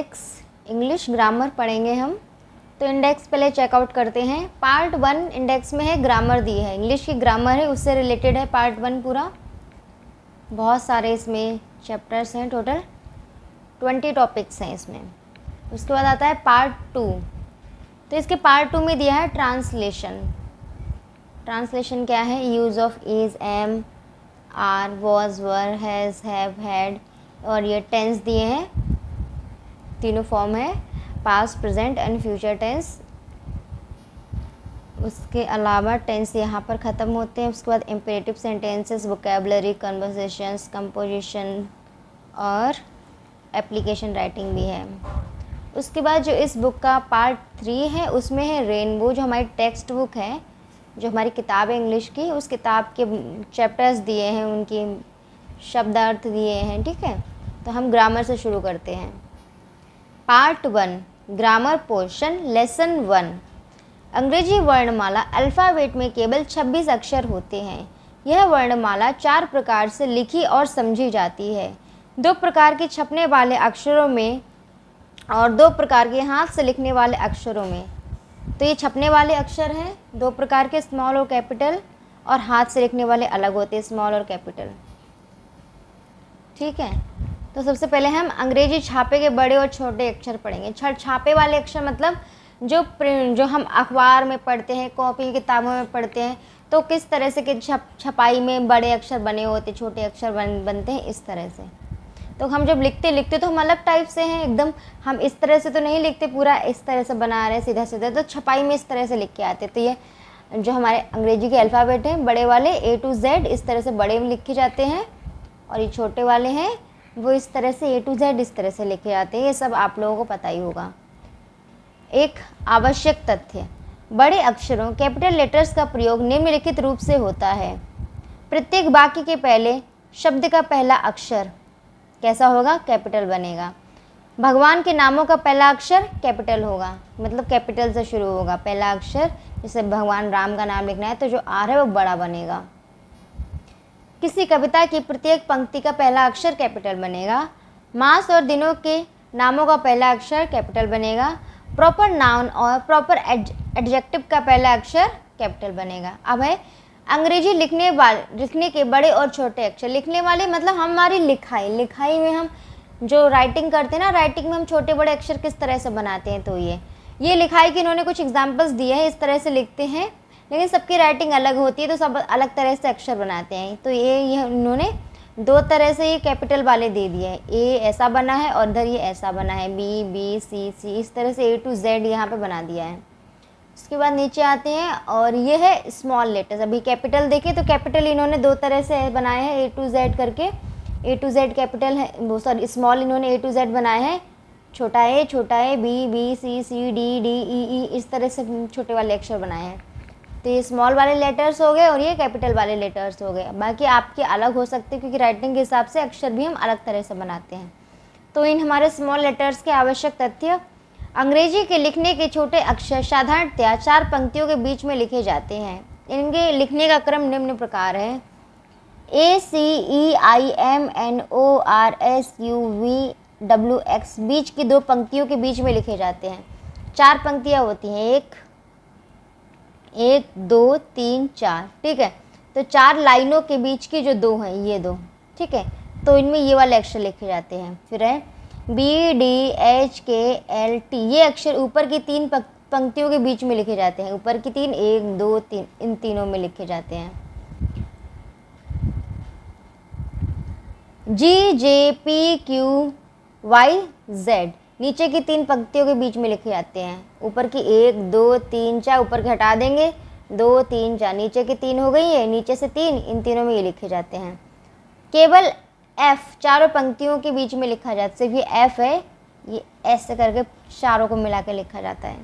6 English grammar पढ़ेंगे हम। तो इंडेक्स पहले चेकआउट करते हैं। पार्ट 1 इंडेक्स में है, ग्रामर दी है, इंग्लिश की ग्रामर है, उससे रिलेटेड है पार्ट 1 पूरा। बहुत सारे इसमें चैप्टर्स हैं, टोटल 20 टॉपिक्स हैं इसमें। उसके बाद आता है पार्ट 2। तो इसके पार्ट 2 में दिया है ट्रांसलेशन। ट्रांसलेशन क्या है? Use of is, am, are, was, were, has, have, had, और ये टेंस दिए हैं, तीनों फॉर्म है, past, present and future tense. उसके अलावा टेंस यहाँ पर ख़त्म होते हैं। उसके बाद imperative sentences, vocabulary, conversations, composition और एप्लीकेशन राइटिंग भी है। उसके बाद जो इस बुक का पार्ट 3 है उसमें है रेनबो, जो हमारी टेक्स्ट बुक है, जो हमारी किताब है इंग्लिश की, उस किताब के चैप्टर्स दिए हैं, उनकी शब्दार्थ दिए हैं। ठीक है, तो हम ग्रामर से शुरू करते हैं। Part 1 grammar portion, lesson 1। अंग्रेजी वर्णमाला अल्फ़ाबेट में केवल 26 अक्षर होते हैं। यह वर्णमाला 4 प्रकार से लिखी और समझी जाती है, 2 प्रकार के छपने वाले अक्षरों में और 2 प्रकार के हाथ से लिखने वाले अक्षरों में। तो ये छपने वाले अक्षर हैं 2 प्रकार के, स्मॉल और कैपिटल, और हाथ से लिखने वाले अलग होते हैं, स्मॉल और कैपिटल। ठीक है, तो सबसे पहले हम अंग्रेजी छापे के बड़े और छोटे अक्षर पढ़ेंगे। छापे वाले अक्षर मतलब जो हम अखबार में पढ़ते हैं, कॉपी किताबों में पढ़ते हैं, तो किस तरह से कि छपाई में बड़े अक्षर बने होते, छोटे अक्षर बनते हैं, इस तरह से। तो हम जब लिखते तो हम अलग टाइप से हैं एकदम, हम इस तरह से तो नहीं लिखते, पूरा इस तरह से बना रहे हैं सीधा सीधा, तो छपाई में इस तरह से लिख के आते। तो ये जो हमारे अंग्रेजी के अल्फ़ाबेट हैं बड़े वाले A to Z, इस तरह से बड़े में लिखे जाते हैं, और ये छोटे वाले हैं वो इस तरह से A to Z इस तरह से लिखे जाते हैं। ये सब आप लोगों को पता ही होगा। एक आवश्यक तथ्य, बड़े अक्षरों कैपिटल लेटर्स का प्रयोग निम्नलिखित रूप से होता है। प्रत्येक वाक्य के पहले शब्द का पहला अक्षर कैसा होगा? कैपिटल बनेगा। भगवान के नामों का पहला अक्षर कैपिटल होगा, मतलब कैपिटल से शुरू होगा पहला अक्षर। जैसे भगवान राम का नाम लिखना है तो जो आर है वो बड़ा बनेगा। किसी कविता की प्रत्येक पंक्ति का पहला अक्षर कैपिटल बनेगा। मास और दिनों के नामों का पहला अक्षर कैपिटल बनेगा। प्रॉपर नाउन और प्रॉपर एडजेक्टिव का पहला अक्षर कैपिटल बनेगा। अब है अंग्रेजी लिखने के बड़े और छोटे अक्षर। लिखने वाले मतलब हमारी लिखाई में हम जो राइटिंग करते हैं ना, राइटिंग में हम छोटे बड़े अक्षर किस तरह से बनाते हैं, तो ये लिखाई के इन्होंने कुछ एग्जांपल्स दिए हैं, इस तरह से लिखते हैं, लेकिन सबकी राइटिंग अलग होती है तो सब अलग तरह से अक्षर बनाते हैं। तो ये इन्होंने 2 तरह से ये कैपिटल वाले दे दिए हैं। ए ऐसा बना है और इधर ये ऐसा बना है, बी, बी, सी, सी, इस तरह से A to Z यहाँ पे बना दिया है। उसके बाद नीचे आते हैं और ये है स्मॉल लेटर्स। अभी कैपिटल देखें तो कैपिटल इन्होंने 2 तरह से बनाए हैं, A to Z करके। A to Z कैपिटल है, वो सॉरी स्मॉल इन्होंने A to Z बनाए हैं, छोटा ए, बी, बी, सी, सी, डी, डी, ई, इस तरह से छोटे वाले अक्षर बनाए हैं। तो ये स्मॉल वाले लेटर्स हो गए और ये कैपिटल वाले लेटर्स हो गए। बाकी आपके अलग हो सकते हैं क्योंकि राइटिंग के हिसाब से अक्षर भी हम अलग तरह से बनाते हैं। तो इन हमारे स्मॉल लेटर्स के आवश्यक तथ्य, अंग्रेजी के लिखने के छोटे अक्षर साधारणतया 4 पंक्तियों के बीच में लिखे जाते हैं। इनके लिखने का क्रम निम्न प्रकार है: ACEIMNORSUVWX बीच की 2 पंक्तियों के बीच में लिखे जाते हैं। 4 पंक्तियाँ होती हैं, 1 2 3 4। ठीक है, तो 4 लाइनों के बीच की जो 2 हैं, ये 2, ठीक है, तो इनमें ये वाले अक्षर लिखे जाते हैं। फिर है BDHKLT, ये अक्षर ऊपर की 3 पंक्तियों के बीच में लिखे जाते हैं। ऊपर की 3, 1 2 3, इन तीनों में लिखे जाते हैं। GJPQYZ नीचे की 3 पंक्तियों के बीच में लिखे जाते हैं। ऊपर की 1 2 3 4, ऊपर के हटा देंगे, 2 3 4, नीचे की 3 हो गई है, नीचे से 3, इन तीनों में ये लिखे जाते हैं। केवल F चारों पंक्तियों के बीच में लिखा जाता है, सिर्फ ये F है, ये ऐसे करके चारों को मिला के लिखा जाता है।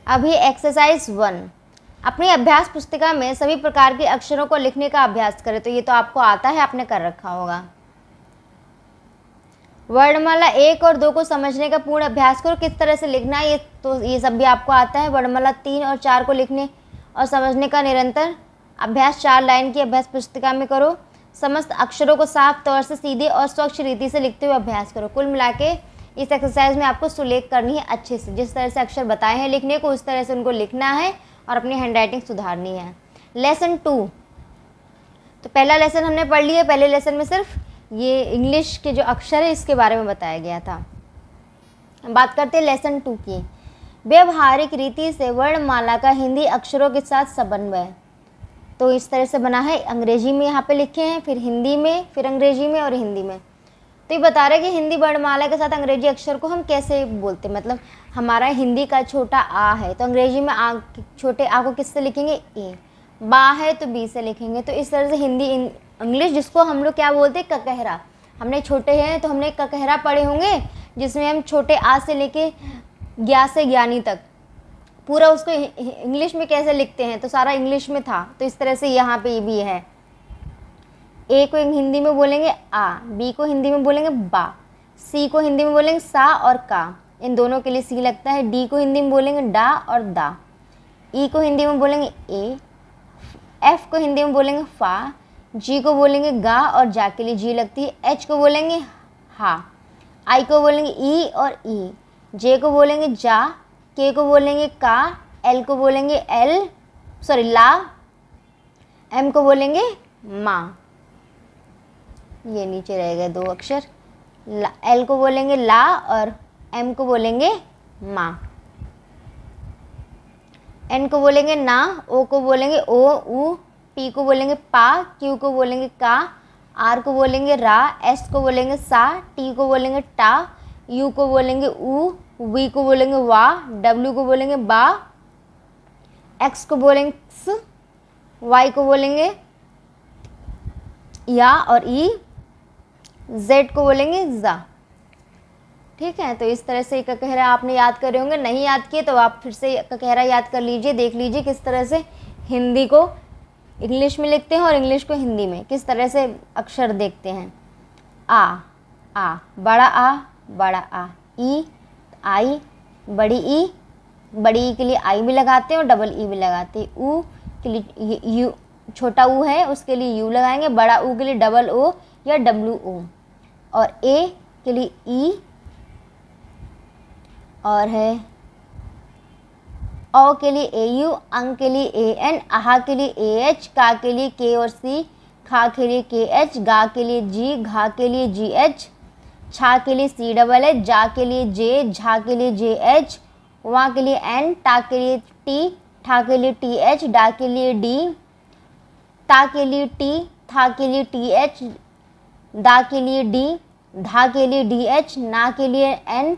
अभी एक्सरसाइज 1, अपनी अभ्यास पुस्तिका में सभी प्रकार के अक्षरों को लिखने का अभ्यास करें। तो ये तो आपको आता है, आपने कर रखा होगा। वर्णमाला 1 और 2 को समझने का पूर्ण अभ्यास करो, किस तरह से लिखना है, ये सब भी आपको आता है। वर्णमाला 3 और 4 को लिखने और समझने का निरंतर अभ्यास 4 लाइन की अभ्यास पुस्तिका में करो। समस्त अक्षरों को साफ तौर से सीधे और स्वच्छ रीति से लिखते हुए अभ्यास करो। कुल मिला के इस एक्सरसाइज में आपको सुलेख करनी है अच्छे से, जिस तरह से अक्षर बताए हैं लिखने को उस तरह से उनको लिखना है और अपनी हैंडराइटिंग सुधारनी है। लेसन 2, तो पहला लेसन हमने पढ़ लिया। पहले लेसन में सिर्फ ये इंग्लिश के जो अक्षर है इसके बारे में बताया गया था। बात करते हैं लेसन 2 की। व्यवहारिक रीति से वर्णमाला का हिंदी अक्षरों के साथ समन्वय। तो इस तरह से बना है, अंग्रेजी में यहाँ पे लिखे हैं, फिर हिंदी में, फिर अंग्रेजी में और हिंदी में। तो ये बता रहे हैं कि हिंदी वर्णमाला के साथ अंग्रेजी अक्षर को हम कैसे बोलते हैं। मतलब हमारा हिंदी का छोटा आ है तो अंग्रेजी में आ, छोटे आ को किससे लिखेंगे, ए। बा है तो बी से लिखेंगे। तो इस तरह से हिंदी इंग्लिश, जिसको हम लोग क्या बोलते हैं, ककहरा। हमने छोटे हैं तो हमने ककहरा पढ़े होंगे, जिसमें हम छोटे आ से लेके ज्ञा से ज्ञानी तक पूरा उसको इंग्लिश में कैसे लिखते हैं, तो सारा इंग्लिश में था। तो इस तरह से यहाँ पे ये भी है। ए को हिंदी में बोलेंगे आ, बी को हिंदी में बोलेंगे बा, सी को हिंदी में बोलेंगे सा और का, इन दोनों के लिए सी लगता है। डी को हिंदी में बोलेंगे डा और दा, ई को हिंदी में बोलेंगे ए, एफ को हिंदी में बोलेंगे फा, जी को बोलेंगे गा और जा के लिए जी लगती है। एच को बोलेंगे हा, आई को बोलेंगे ई और ई, जे को बोलेंगे जा, के को बोलेंगे का, एल को बोलेंगे ला, एम को बोलेंगे माँ। ये नीचे रह गए 2 अक्षर। एल को बोलेंगे ला और एम को बोलेंगे माँ। एन को बोलेंगे ना, ओ को बोलेंगे ओ ऊ, पी को बोलेंगे पा, क्यू को बोलेंगे का, आर को बोलेंगे रा, एस को बोलेंगे सा, टी को बोलेंगे टा, यू को बोलेंगे ऊ, वी को बोलेंगे वा, डब्ल्यू को बोलेंगे बा, एक्स को बोलेंगे क्स, वाई को बोलेंगे या और ई, जेड को बोलेंगे जा। ठीक है, तो इस तरह से ककहरा आपने याद करे होंगे। नहीं याद किए तो आप फिर से ककहरा याद कर लीजिए, देख लीजिए किस तरह से हिंदी को इंग्लिश में लिखते हैं और इंग्लिश को हिंदी में किस तरह से अक्षर देखते हैं। आ, बड़ा आ, बड़ा आ। ई, आई, बड़ी ई के लिए आई भी लगाते हैं और डबल ई भी लगाते हैं। ऊ के लिए यू, छोटा ऊ है उसके लिए यू लगाएंगे, बड़ा ऊ के लिए डबल ओ या डब्ल्यू ओ, और ए के लिए ई, और है ओ के लिए ए यू, अंग के लिए ए एन, आहा के लिए ए एच, का के लिए के और सी, खा के लिए के एच, गा के लिए जी, घा के लिए जी एच, छा के लिए सी डबल एच, जा के लिए जे, झा के लिए जे एच, वा के लिए एन, टा के लिए टी, ठा के लिए टी एच, डा के लिए डी, ता के लिए टी, था के लिए टी एच, दा के लिए डी, धा के लिए डी एच, ना के लिए एन,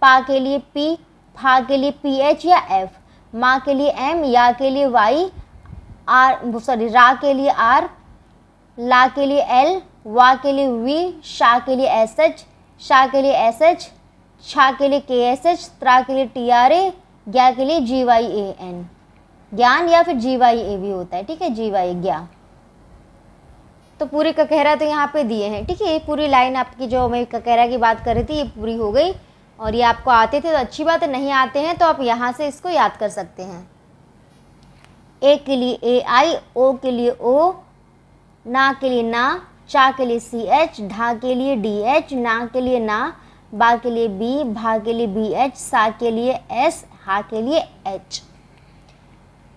पा के लिए पी, फा के लिए पी एच या एफ, माँ के लिए एम, या के लिए वाई, रा के लिए आर, ला के लिए एल, वा के लिए वी, शा के लिए एस एच, शा के लिए एस एच, छा के लिए के एस एच, त्रा के लिए टी आर ए, ज्ञा के लिए जी वाई ए एन। ज्ञान या फिर जी वाई ए भी होता है। ठीक है, जी वाई ज्ञा। तो पूरी ककहरा तो यहाँ पे दिए हैं। ठीक है, ये पूरी लाइन आपकी जो मैं ककहरा की बात कर रही थी ये पूरी हो गई। और ये आपको आते थे तो अच्छी बात है, नहीं आते हैं तो आप यहाँ से इसको याद कर सकते हैं। ए के लिए ए आई, ओ के लिए ओ, ना के लिए ना, चा के लिए सी एच, ढा के लिए डी एच, ना के लिए ना, बा के लिए बी, भा के लिए बी एच, सा के लिए एस, हा के लिए एच।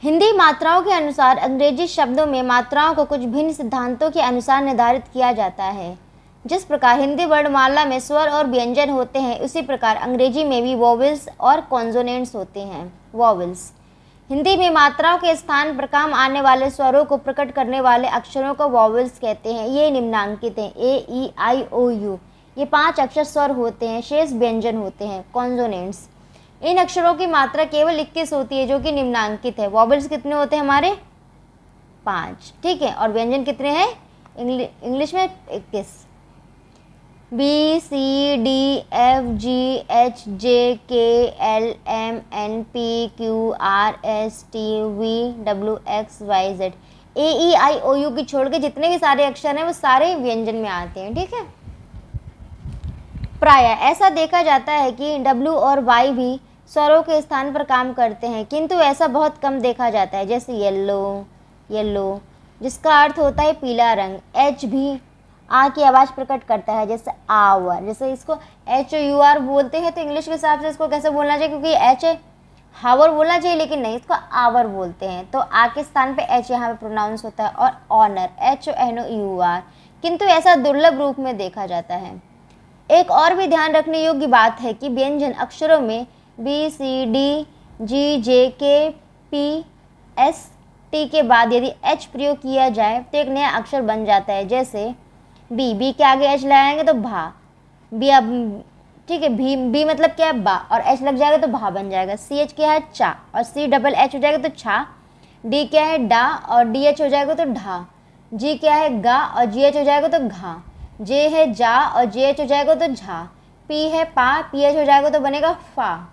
हिंदी मात्राओं के अनुसार अंग्रेजी शब्दों में मात्राओं को कुछ भिन्न सिद्धांतों के अनुसार निर्धारित किया जाता है। जिस प्रकार हिंदी वर्णमाला में स्वर और व्यंजन होते हैं उसी प्रकार अंग्रेजी में भी वॉवेल्स और कॉन्सोनेंट्स होते हैं। वॉवेल्स हिंदी में मात्राओं के स्थान पर काम आने वाले स्वरों को प्रकट करने वाले अक्षरों को वॉवेल्स कहते हैं। ये निम्नांकित हैं: ए, ई, आई, ओ, यू। ये 5 अक्षर स्वर होते हैं, शेष व्यंजन होते हैं, कॉन्सोनेंट्स। इन अक्षरों की मात्रा केवल 21 होती है जो कि निम्नांकित है। वॉवेल्स कितने होते हैं हमारे? 5। ठीक है, और व्यंजन कितने हैं इंग्लिश में? 21। B, C, D, F, G, H, J, K, L, M, N, P, Q, R, S, T, V, W, X, Y, Z. A, E, I, O, U की छोड़ के जितने भी सारे अक्षर हैं वो सारे व्यंजन में आते हैं। ठीक है, प्रायः ऐसा देखा जाता है कि डब्ल्यू और वाई भी स्वरों के स्थान पर काम करते हैं, किंतु ऐसा बहुत कम देखा जाता है। जैसे येलो, येलो जिसका अर्थ होता है पीला रंग। एच भी आ की आवाज़ प्रकट करता है, जैसे आवर। जैसे इसको HOUR बोलते हैं तो इंग्लिश के हिसाब से इसको कैसे बोलना चाहिए, क्योंकि एच है, हावर बोलना चाहिए, लेकिन नहीं, इसको आवर बोलते हैं। तो आ के स्थान पे एच यहाँ पे प्रोनाउंस होता है। और ऑनर HONOUR, किंतु ऐसा दुर्लभ रूप में देखा जाता है। एक और भी ध्यान रखने योग्य बात है कि व्यंजन अक्षरों में BCDGJKPST के बाद यदि H प्रयोग किया जाए तो एक नया अक्षर बन जाता है। जैसे बी के आगे H लगाएंगे तो भा, बी, अब ठीक है, बी मतलब क्या है, बा, और H लग जाएगा तो भा बन जाएगा। CH क्या है, चा, और CH हो जाएगा तो छा। D क्या है, डा, और DH हो जाएगा तो ढा। G क्या है, गा, और GH हो जाएगा तो घा। J है जा, और JH हो जाएगा तो झा। P है पा, PH हो जाएगा तो बनेगा फा।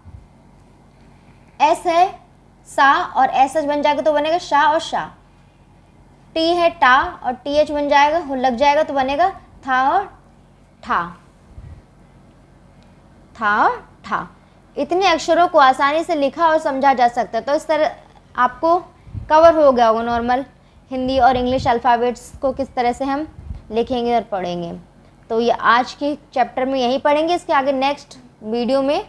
S है सा, और SH बन जाएगा तो बनेगा शा और शा। T है टा, और TH बन जाएगा, लग जाएगा तो बनेगा था और ठा, था और ठा। इतने अक्षरों को आसानी से लिखा और समझा जा सकता है। तो इस तरह आपको कवर हो गया होगा नॉर्मल हिंदी और इंग्लिश अल्फ़ाबेट्स को किस तरह से हम लिखेंगे और पढ़ेंगे। तो ये आज के चैप्टर में यही पढ़ेंगे। इसके आगे नेक्स्ट वीडियो में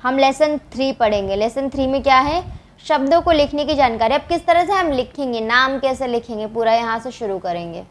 हम लेसन 3 पढ़ेंगे। लेसन 3 में क्या है, शब्दों को लिखने की जानकारी। अब किस तरह से हम लिखेंगे, नाम कैसे लिखेंगे, पूरा यहाँ से शुरू करेंगे।